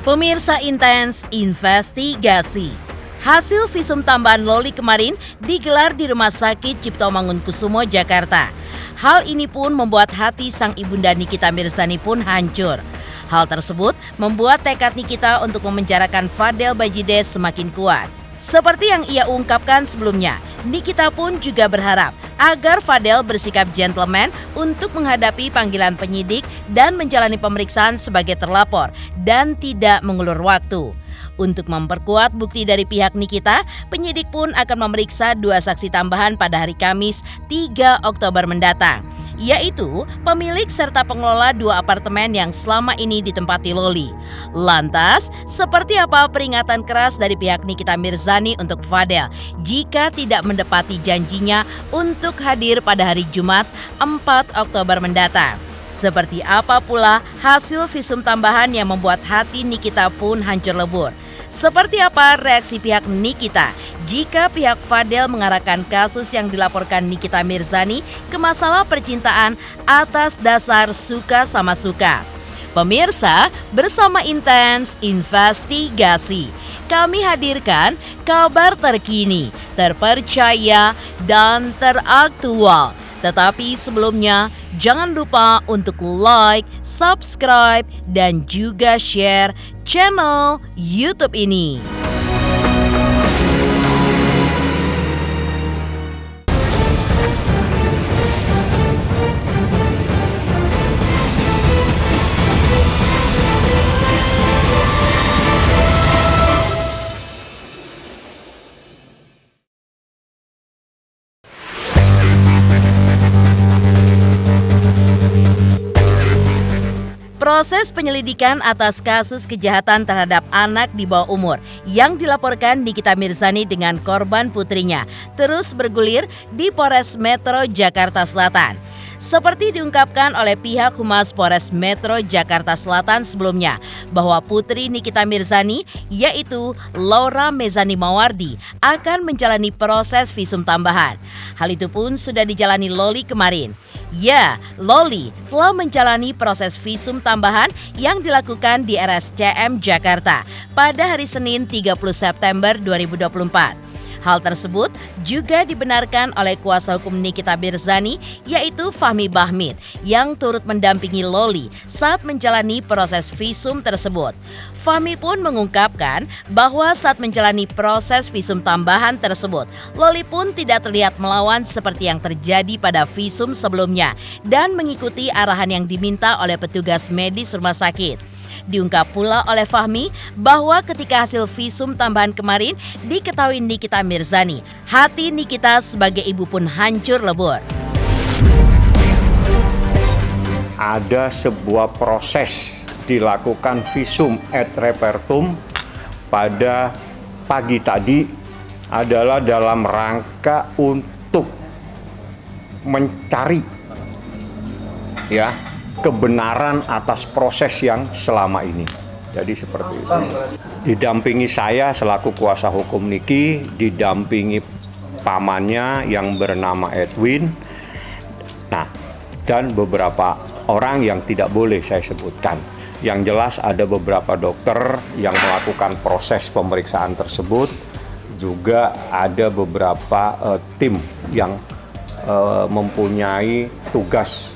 Pemirsa Intens Investigasi. Hasil visum tambahan Loli kemarin digelar di Rumah Sakit Cipto Mangunkusumo, Jakarta. Hal ini pun membuat hati sang ibunda Nikita Mirzani pun hancur. Hal tersebut membuat tekad Nikita untuk memenjarakan Fadel Bajideh semakin kuat. Seperti yang ia ungkapkan sebelumnya, Nikita pun juga berharap agar Fadel bersikap gentleman untuk menghadapi panggilan penyidik dan menjalani pemeriksaan sebagai terlapor dan tidak mengulur waktu. Untuk memperkuat bukti dari pihak Nikita, penyidik pun akan memeriksa 2 saksi tambahan pada hari Kamis 3 Oktober mendatang, yaitu pemilik serta pengelola 2 apartemen yang selama ini ditempati Loli. Lantas, seperti apa peringatan keras dari pihak Nikita Mirzani untuk Fadel jika tidak mendepati janjinya untuk hadir pada hari Jumat 4 Oktober mendatang? Seperti apa pula hasil visum tambahan yang membuat hati Nikita pun hancur lebur? Seperti apa reaksi pihak Nikita jika pihak Fadel mengarahkan kasus yang dilaporkan Nikita Mirzani ke masalah percintaan atas dasar suka sama suka? Pemirsa, bersama Intens Investigasi, kami hadirkan kabar terkini, terpercaya, dan teraktual. Tetapi sebelumnya, jangan lupa untuk like, subscribe, dan juga share channel YouTube ini. Proses penyelidikan atas kasus kejahatan terhadap anak di bawah umur yang dilaporkan Nikita Mirzani dengan korban putrinya terus bergulir di Polres Metro Jakarta Selatan. Seperti diungkapkan oleh pihak Humas Polres Metro Jakarta Selatan sebelumnya, bahwa putri Nikita Mirzani, yaitu Laura Mezani Mawardi, akan menjalani proses visum tambahan. Hal itu pun sudah dijalani Loli kemarin. Ya, Loli telah menjalani proses visum tambahan yang dilakukan di RSCM Jakarta pada hari Senin 30 September 2024. Hal tersebut juga dibenarkan oleh kuasa hukum Nikita Mirzani, yaitu Fahmi Bahmid, yang turut mendampingi Loli saat menjalani proses visum tersebut. Fahmi pun mengungkapkan bahwa saat menjalani proses visum tambahan tersebut, Loli pun tidak terlihat melawan seperti yang terjadi pada visum sebelumnya dan mengikuti arahan yang diminta oleh petugas medis rumah sakit. Diungkap pula oleh Fahmi bahwa ketika hasil visum tambahan kemarin diketahui Nikita Mirzani, hati Nikita sebagai ibu pun hancur lebur. Ada sebuah proses dilakukan visum et repertum pada pagi tadi adalah dalam rangka untuk mencari kebenaran atas proses yang selama ini. Jadi seperti itu. Didampingi saya selaku kuasa hukum Niki, didampingi pamannya yang bernama Edwin. Nah, dan beberapa orang yang tidak boleh saya sebutkan. Yang jelas ada beberapa dokter yang melakukan proses pemeriksaan tersebut. Juga ada beberapa tim yang mempunyai tugas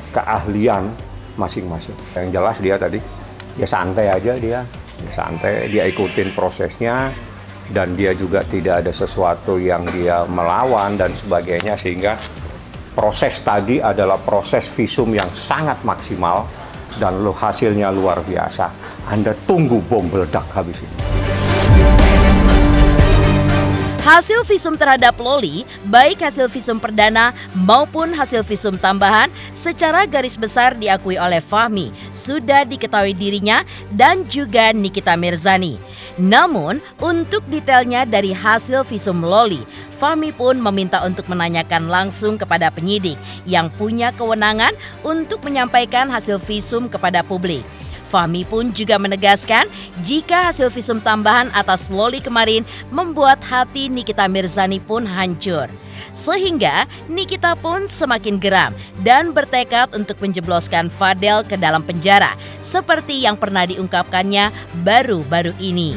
keahlian masing-masing. Yang jelas dia santai aja, dia santai, dia ikutin prosesnya dan dia juga tidak ada sesuatu yang dia melawan dan sebagainya, sehingga proses tadi adalah proses visum yang sangat maksimal dan hasilnya luar biasa. Anda tunggu bom meledak habis ini. Hasil visum terhadap Loli, baik hasil visum perdana maupun hasil visum tambahan, secara garis besar diakui oleh Fahmi, sudah diketahui dirinya dan juga Nikita Mirzani. Namun, untuk detailnya dari hasil visum Loli, Fahmi pun meminta untuk menanyakan langsung kepada penyidik yang punya kewenangan untuk menyampaikan hasil visum kepada publik. Fahmi pun juga menegaskan jika hasil visum tambahan atas Loli kemarin membuat hati Nikita Mirzani pun hancur. Sehingga Nikita pun semakin geram dan bertekad untuk menjebloskan Fadel ke dalam penjara seperti yang pernah diungkapkannya baru-baru ini.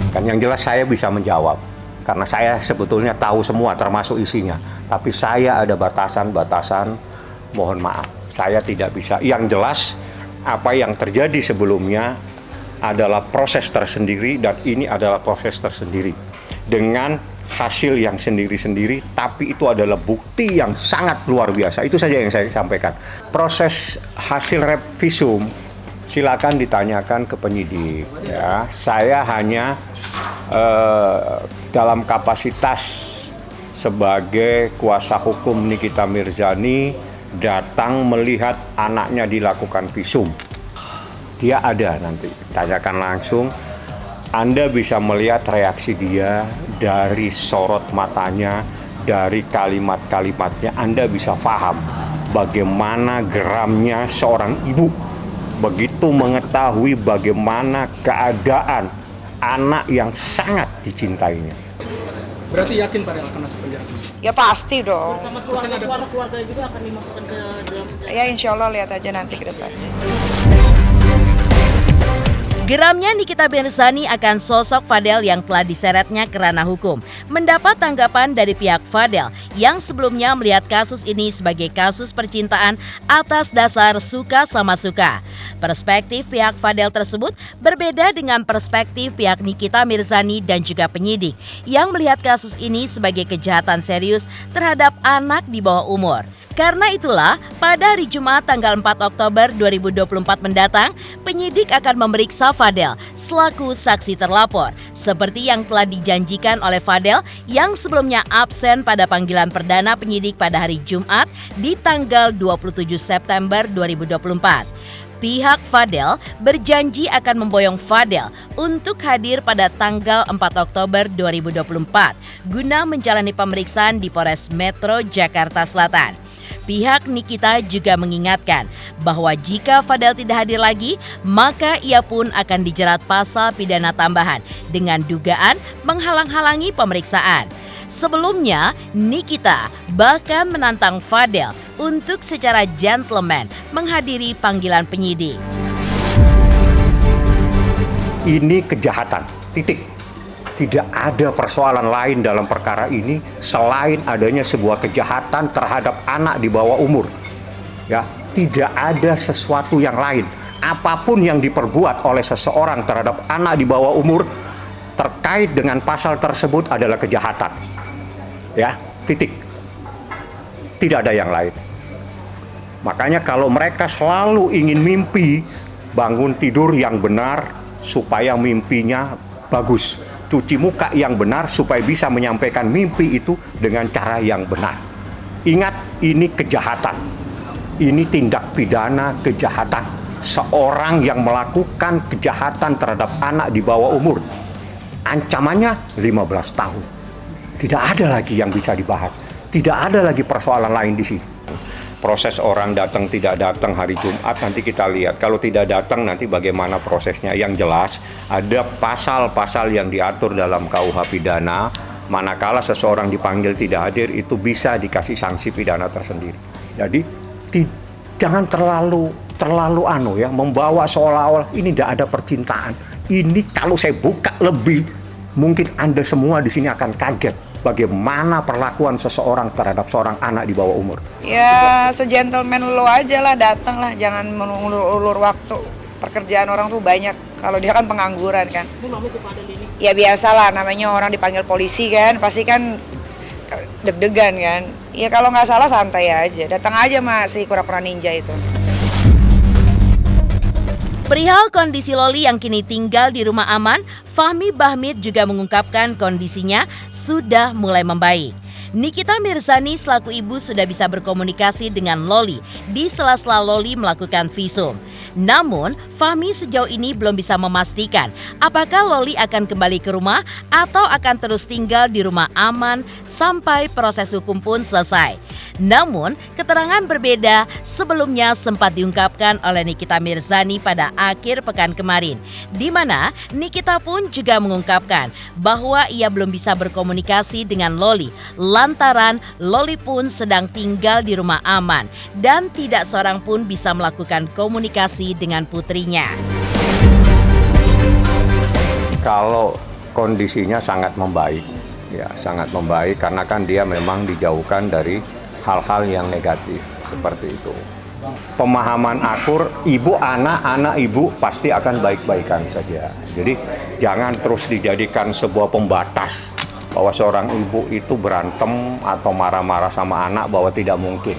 Kan yang jelas saya bisa menjawab, karena saya sebetulnya tahu semua termasuk isinya. Tapi saya ada batasan-batasan, mohon maaf. Saya tidak bisa. Yang jelas apa yang terjadi sebelumnya adalah proses tersendiri dan ini adalah proses tersendiri. Dengan hasil yang sendiri-sendiri, tapi itu adalah bukti yang sangat luar biasa. Itu saja yang saya sampaikan. Proses hasil visum silakan ditanyakan ke penyidik. Ya. Saya hanya dalam kapasitas sebagai kuasa hukum Nikita Mirzani datang melihat anaknya dilakukan visum. Dia ada nanti, tanyakan langsung. Anda bisa melihat reaksi dia dari sorot matanya, dari kalimat-kalimatnya. Anda bisa paham bagaimana geramnya seorang ibu begitu mengetahui bagaimana keadaan anak yang sangat dicintainya. Berarti yakin Pak akan masuk penjara? Ya pasti dong. Sama keluarga juga akan dimasukkan ke dalam penjara? Ya insya Allah lihat aja nanti ke depan. Geramnya Nikita Mirzani akan sosok Fadel yang telah diseretnya ke ranah hukum mendapat tanggapan dari pihak Fadel yang sebelumnya melihat kasus ini sebagai kasus percintaan atas dasar suka sama suka. Perspektif pihak Fadel tersebut berbeda dengan perspektif pihak Nikita Mirzani dan juga penyidik yang melihat kasus ini sebagai kejahatan serius terhadap anak di bawah umur. Karena itulah, pada hari Jumat tanggal 4 Oktober 2024 mendatang, penyidik akan memeriksa Fadel selaku saksi terlapor, seperti yang telah dijanjikan oleh Fadel yang sebelumnya absen pada panggilan perdana penyidik pada hari Jumat di tanggal 27 September 2024. Pihak Fadel berjanji akan memboyong Fadel untuk hadir pada tanggal 4 Oktober 2024 guna menjalani pemeriksaan di Polres Metro Jakarta Selatan. Pihak Nikita juga mengingatkan bahwa jika Fadel tidak hadir lagi, maka ia pun akan dijerat pasal pidana tambahan dengan dugaan menghalang-halangi pemeriksaan. Sebelumnya, Nikita bahkan menantang Fadel untuk secara gentleman menghadiri panggilan penyidik. Ini kejahatan, titik. Tidak ada persoalan lain dalam perkara ini selain adanya sebuah kejahatan terhadap anak di bawah umur. Ya, tidak ada sesuatu yang lain. Apapun yang diperbuat oleh seseorang terhadap anak di bawah umur terkait dengan pasal tersebut adalah kejahatan. Ya, titik. Tidak ada yang lain. Makanya kalau mereka selalu ingin mimpi, bangun tidur yang benar supaya mimpinya bagus. Cuci muka yang benar supaya bisa menyampaikan mimpi itu dengan cara yang benar. Ingat, ini kejahatan. Ini tindak pidana kejahatan. Seorang yang melakukan kejahatan terhadap anak di bawah umur. Ancamannya 15 tahun. Tidak ada lagi yang bisa dibahas. Tidak ada lagi persoalan lain di sini. Proses orang datang tidak datang hari Jumat nanti kita lihat. Kalau tidak datang nanti bagaimana prosesnya. Yang jelas ada pasal-pasal yang diatur dalam KUH pidana. Manakala seseorang dipanggil tidak hadir itu bisa dikasih sanksi pidana tersendiri. Jadi jangan terlalu membawa seolah-olah ini tidak ada percintaan. Ini kalau saya buka lebih mungkin Anda semua di sini akan kaget. Bagaimana perlakuan seseorang terhadap seorang anak di bawah umur? Ya segentleman lo aja lah, datang lah, jangan mengulur-ulur waktu. Pekerjaan orang tuh banyak, kalau dia kan pengangguran kan. Ya biasalah, namanya orang dipanggil polisi kan, pasti kan deg-degan kan. Ya kalau nggak salah santai aja, datang aja masih kura-kura ninja itu. Perihal kondisi Loli yang kini tinggal di rumah aman, Fahmi Bahmid juga mengungkapkan kondisinya sudah mulai membaik. Nikita Mirzani selaku ibu sudah bisa berkomunikasi dengan Loli di sela-sela Loli melakukan visum. Namun, Fahmi sejauh ini belum bisa memastikan apakah Loli akan kembali ke rumah atau akan terus tinggal di rumah aman sampai proses hukum pun selesai. Namun, keterangan berbeda sebelumnya sempat diungkapkan oleh Nikita Mirzani pada akhir pekan kemarin, di mana Nikita pun juga mengungkapkan bahwa ia belum bisa berkomunikasi dengan Loli lantaran Loli pun sedang tinggal di rumah aman dan tidak seorang pun bisa melakukan komunikasi dengan putrinya. Kalau kondisinya sangat membaik, ya sangat membaik karena kan dia memang dijauhkan dari hal-hal yang negatif seperti itu. Pemahaman akur ibu anak ibu pasti akan baik-baikan saja. Jadi jangan terus dijadikan sebuah pembatas bahwa seorang ibu itu berantem atau marah-marah sama anak, bahwa tidak mungkin.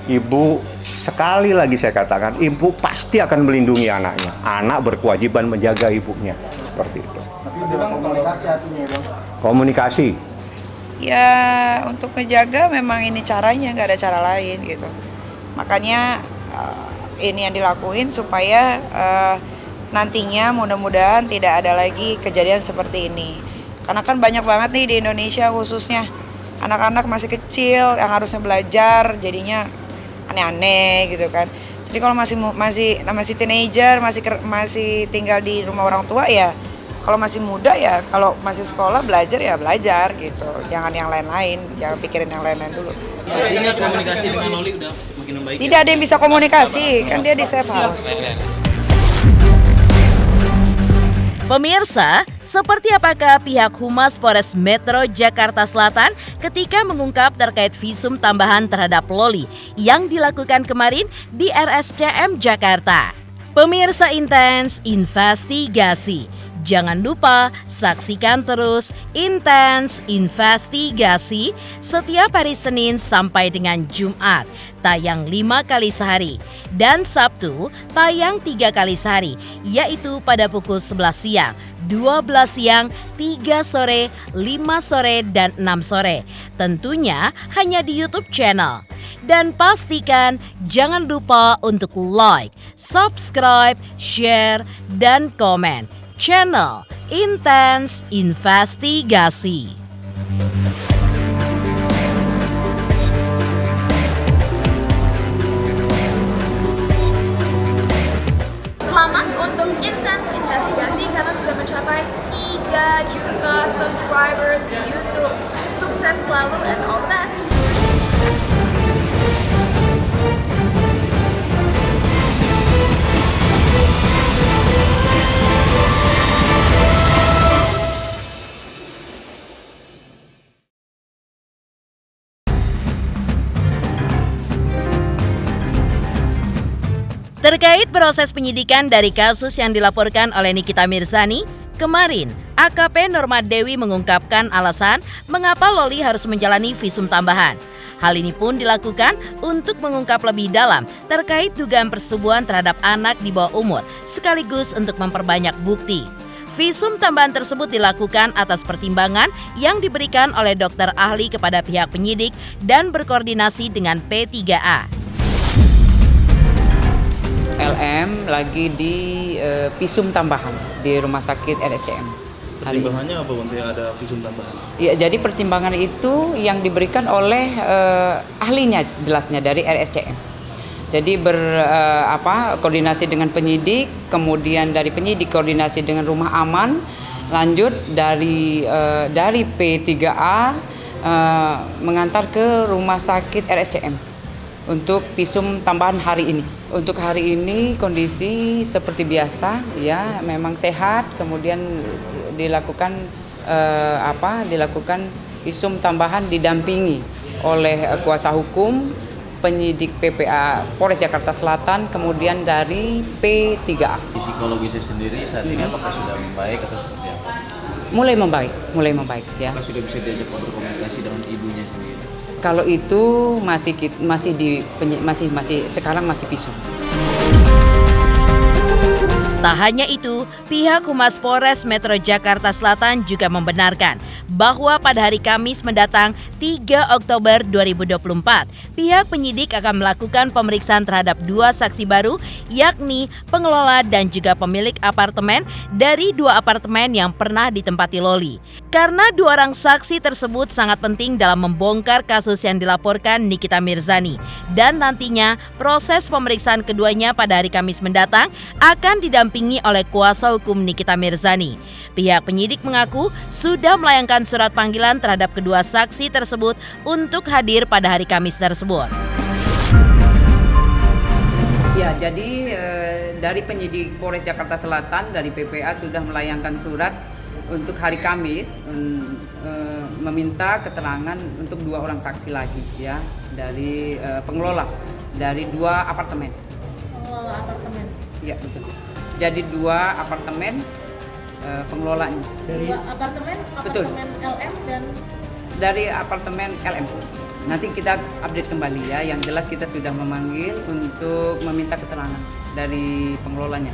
Ibu, sekali lagi saya katakan, ibu pasti akan melindungi anaknya. Anak berkewajiban menjaga ibunya, seperti itu. Tapi udah komunikasi artinya ya Bang? Komunikasi. Ya untuk ngejaga memang ini caranya, nggak ada cara lain gitu. Makanya ini yang dilakuin supaya nantinya mudah-mudahan tidak ada lagi kejadian seperti ini. Karena kan banyak banget nih di Indonesia khususnya anak-anak masih kecil yang harusnya belajar jadinya aneh-aneh gitu kan. Jadi kalau masih teenager, masih tinggal di rumah orang tua ya. Kalau masih muda ya, kalau masih sekolah belajar ya belajar gitu. Jangan yang lain-lain, jangan pikirin yang lain-lain dulu. Artinya komunikasi dengan Loli udah makin membaik. Tidak ada yang bisa komunikasi, kan dia di safe house. Pemirsa, seperti apakah pihak Humas Polres Metro Jakarta Selatan ketika mengungkap terkait visum tambahan terhadap Loli yang dilakukan kemarin di RSCM Jakarta? Pemirsa Intens Investigasi. Jangan lupa saksikan terus Intens Investigasi setiap hari Senin sampai dengan Jumat, tayang 5 kali sehari, dan Sabtu tayang 3 kali sehari, yaitu pada pukul 11 siang, 12 siang, 3 sore, 5 sore, dan 6 sore. Tentunya hanya di YouTube channel. Dan pastikan jangan lupa untuk like, subscribe, share, dan komen channel Intens Investigasi. Selamat untuk Intens Investigasi karena sudah mencapai 3 juta subscribers di YouTube. Sukses selalu and all the best. Terkait proses penyidikan dari kasus yang dilaporkan oleh Nikita Mirzani, kemarin AKP Norma Dewi mengungkapkan alasan mengapa Loli harus menjalani visum tambahan. Hal ini pun dilakukan untuk mengungkap lebih dalam terkait dugaan persetubuhan terhadap anak di bawah umur, sekaligus untuk memperbanyak bukti. Visum tambahan tersebut dilakukan atas pertimbangan yang diberikan oleh dokter ahli kepada pihak penyidik dan berkoordinasi dengan P3A. LM lagi di visum tambahan di rumah sakit RSCM. Pertimbangannya apa untuk ada visum tambahan? Ya, jadi pertimbangan itu yang diberikan oleh ahlinya jelasnya dari RSCM. Jadi koordinasi dengan penyidik, kemudian dari penyidik koordinasi dengan rumah aman, lanjut dari P3A mengantar ke rumah sakit RSCM untuk visum tambahan hari ini. Untuk hari ini kondisi seperti biasa, ya memang sehat. Kemudian dilakukan visum tambahan didampingi oleh kuasa hukum, penyidik PPA Polres Jakarta Selatan, kemudian dari P3A. Psikologisnya sendiri saat ini apakah sudah membaik atau seperti apa? Mulai membaik ya. Apakah sudah bisa diajak berkomunikasi dengan ibunya sendiri? Kalau itu sekarang masih visum. Tak hanya itu, pihak Humas Polres Metro Jakarta Selatan juga membenarkan bahwa pada hari Kamis mendatang 3 Oktober 2024, pihak penyidik akan melakukan pemeriksaan terhadap 2 saksi baru, yakni pengelola dan juga pemilik apartemen dari 2 apartemen yang pernah ditempati Loli. Karena 2 orang saksi tersebut sangat penting dalam membongkar kasus yang dilaporkan Nikita Mirzani, dan nantinya proses pemeriksaan keduanya pada hari Kamis mendatang akan didampingi oleh kuasa hukum Nikita Mirzani. Pihak penyidik mengaku sudah melayangkan surat panggilan terhadap kedua saksi tersebut untuk hadir pada hari Kamis tersebut. Ya, jadi dari penyidik Polres Jakarta Selatan dari PPA sudah melayangkan surat untuk hari Kamis meminta keterangan untuk 2 orang saksi lagi ya dari pengelola dari 2 apartemen. Pengelola apartemen. Ya, betul. Jadi 2 apartemen pengelolanya. Dari 2 apartemen, Betul. apartemen LM dan Dari apartemen LM. Nanti kita update kembali ya. Yang jelas kita sudah memanggil untuk meminta keterangan dari pengelolanya.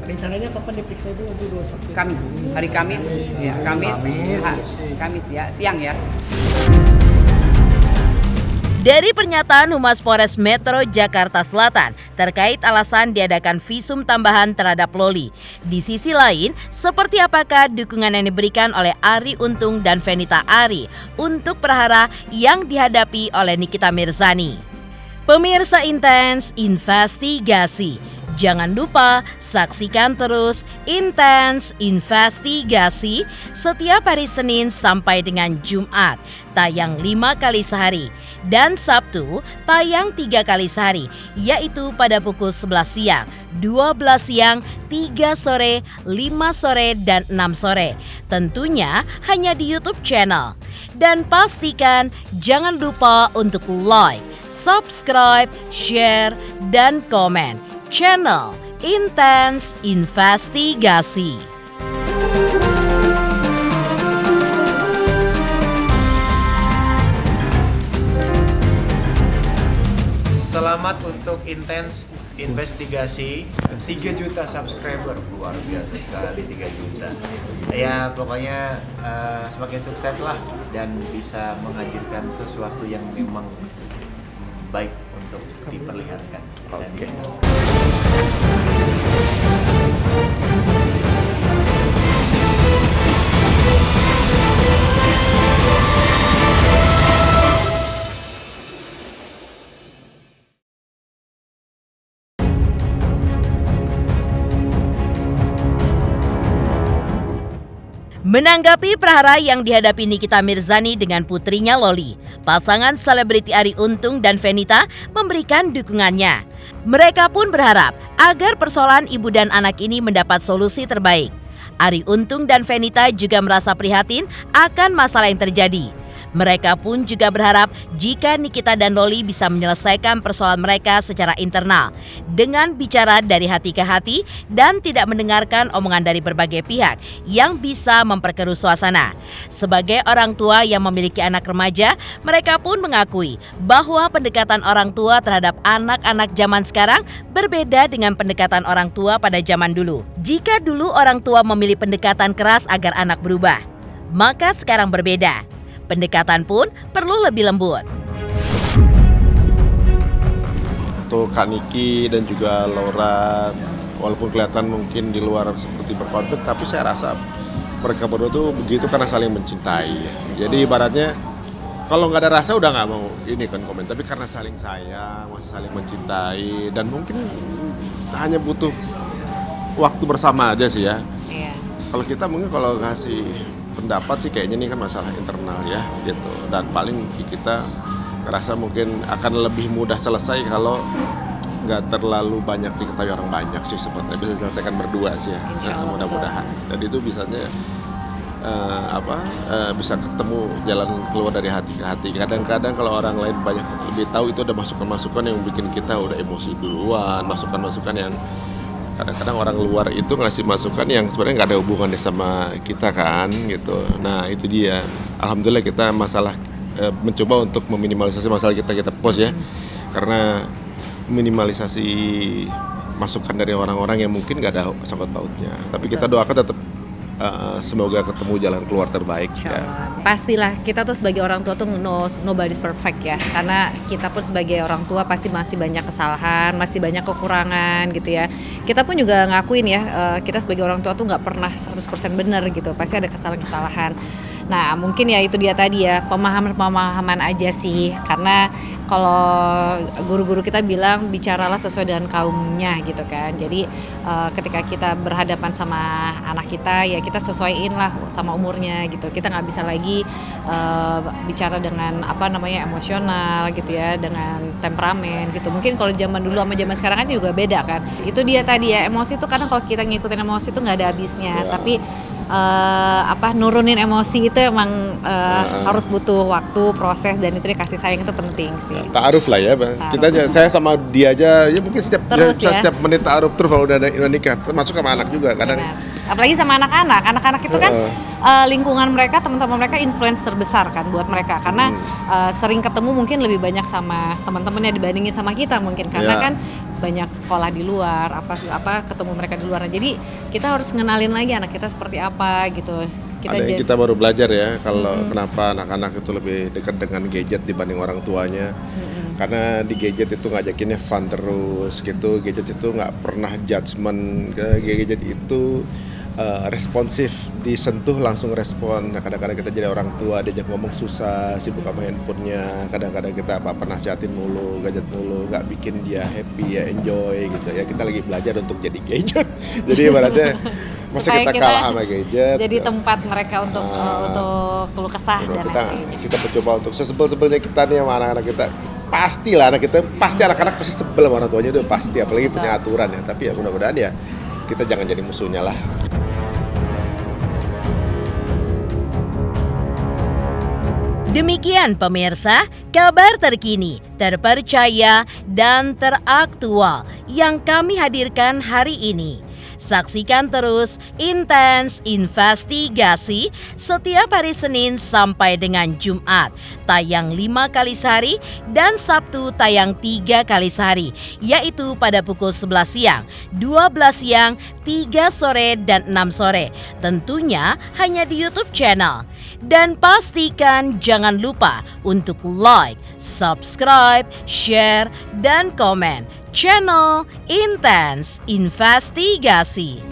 rencananya kapan diperiksa itu untuk 2 saksi? Kamis, hari Kamis, ya Kamis ya, siang ya. Dari pernyataan Humas Polres Metro Jakarta Selatan terkait alasan diadakan visum tambahan terhadap Loli. Di sisi lain, seperti apakah dukungan yang diberikan oleh Arie Untung dan Fenita Arie untuk perkara yang dihadapi oleh Nikita Mirzani? Pemirsa Intens Investigasi, jangan lupa saksikan terus Intens Investigasi setiap hari Senin sampai dengan Jumat, tayang 5 kali sehari, dan Sabtu tayang 3 kali sehari, yaitu pada pukul 11 siang, 12 siang, 3 sore, 5 sore, dan 6 sore. Tentunya hanya di YouTube channel. Dan pastikan jangan lupa untuk like, subscribe, share, dan komen channel Intens Investigasi. Selamat untuk Intens Investigasi 3 juta subscriber, luar biasa sekali 3 juta. Ya pokoknya semakin sukses lah dan bisa menghadirkan sesuatu yang memang baik untuk diperlihatkan. Oke. Menanggapi perkara yang dihadapi Nikita Mirzani dengan putrinya Loli, pasangan selebriti Arie Untung dan Fenita memberikan dukungannya. Mereka pun berharap agar persoalan ibu dan anak ini mendapat solusi terbaik. Arie Untung dan Fenita juga merasa prihatin akan masalah yang terjadi. Mereka pun juga berharap jika Nikita dan Loli bisa menyelesaikan persoalan mereka secara internal dengan bicara dari hati ke hati dan tidak mendengarkan omongan dari berbagai pihak yang bisa memperkeruh suasana. Sebagai orang tua yang memiliki anak remaja, mereka pun mengakui bahwa pendekatan orang tua terhadap anak-anak zaman sekarang berbeda dengan pendekatan orang tua pada zaman dulu. Jika dulu orang tua memilih pendekatan keras agar anak berubah, maka sekarang berbeda. Pendekatan pun perlu lebih lembut. Untuk Kak Niki dan juga Laura, walaupun kelihatan mungkin di luar seperti berkonflik, tapi saya rasa mereka berdua tuh begitu karena saling mencintai. Jadi ibaratnya kalau nggak ada rasa udah nggak mau ini kan komen, tapi karena saling sayang, masih saling mencintai, dan mungkin hanya butuh waktu bersama aja sih ya. Iya. Kalau kita mungkin kalau kasih pendapat sih kayaknya ini kan masalah internal ya gitu, dan paling kita ngerasa mungkin akan lebih mudah selesai kalau nggak terlalu banyak diketahui orang banyak sih, sebenarnya bisa diselesaikan berdua sih ya. Nah, mudah-mudahan dan itu bisanya bisa ketemu jalan keluar dari hati ke hati. Kadang-kadang kalau orang lain banyak lebih tahu, itu ada masukan-masukan yang bikin kita udah emosi duluan, masukan-masukan yang kadang-kadang orang luar itu ngasih masukan yang sebenarnya nggak ada hubungannya sama kita kan gitu. Nah itu dia, alhamdulillah kita mencoba untuk meminimalisasi masalah kita post ya, karena minimalisasi masukan dari orang-orang yang mungkin nggak ada sangkut pautnya. Tapi kita doakan tetap semoga ketemu jalan keluar terbaik. Ya. Pastilah kita tuh sebagai orang tua tuh nobody's perfect ya, karena kita pun sebagai orang tua pasti masih banyak kesalahan, masih banyak kekurangan gitu ya. Kita pun juga ngakuin ya, kita sebagai orang tua tuh nggak pernah 100% benar gitu, pasti ada kesalahan-kesalahan. Nah mungkin ya itu dia tadi ya, pemahaman aja sih, karena kalau guru-guru kita bilang bicaralah sesuai dengan kaumnya gitu kan. Jadi ketika kita berhadapan sama anak kita ya kita sesuaiin lah sama umurnya gitu. Kita nggak bisa lagi bicara dengan emosional gitu ya, dengan temperamen gitu. Mungkin kalau zaman dulu sama zaman sekarang kan juga beda kan. Itu dia tadi ya, emosi itu kadang kalau kita ngikutin emosi itu nggak ada habisnya. Tapi nurunin emosi itu emang harus butuh waktu, proses, dan itu kasih sayang itu penting sih. Ta'aruf lah ya, saya sama dia aja ya mungkin setiap menit ta'aruf terus kalau udah nikah, termasuk sama anak juga kadang. Apalagi sama anak-anak itu kan lingkungan mereka, teman-teman mereka influence terbesar kan buat mereka, karena sering ketemu mungkin lebih banyak sama teman-temannya dibandingin sama kita mungkin, karena kan banyak sekolah di luar, ketemu mereka di luar. Jadi kita harus ngenalin lagi anak kita seperti apa gitu. Kita baru belajar ya kalau kenapa anak-anak itu lebih dekat dengan gadget dibanding orang tuanya. Karena di gadget itu ngajakinnya fun terus gitu. Gadget itu nggak pernah judgement. Gadget itu responsif, disentuh langsung respon. Nah, kadang-kadang kita jadi orang tua diajak ngomong susah, sibuk sama handphonenya. Kadang-kadang kita apa nasihatin mulu, gadget mulu, nggak bikin dia happy ya, enjoy gitu ya. Kita lagi belajar untuk jadi gadget. Jadi ibaratnya masa kita kalah sama gadget. Jadi tempat mereka untuk keluh kesah dan lain-lain. Kita mencoba untuk sesebel-sebelnya kita nih sama anak-anak kita. Pastilah anak-anak pasti sebel sama orang tuanya itu pasti, apalagi punya aturan ya. Tapi ya mudah-mudahan ya kita jangan jadi musuhnya lah. Demikian pemirsa, kabar terkini, terpercaya, dan teraktual yang kami hadirkan hari ini. Saksikan terus Intens Investigasi setiap hari Senin sampai dengan Jumat, tayang 5 kali sehari dan Sabtu tayang 3 kali sehari, yaitu pada pukul 11 siang, 12 siang, 3 sore, dan 6 sore. Tentunya hanya di YouTube channel. Dan pastikan jangan lupa untuk like, subscribe, share, dan komen channel Intens Investigasi.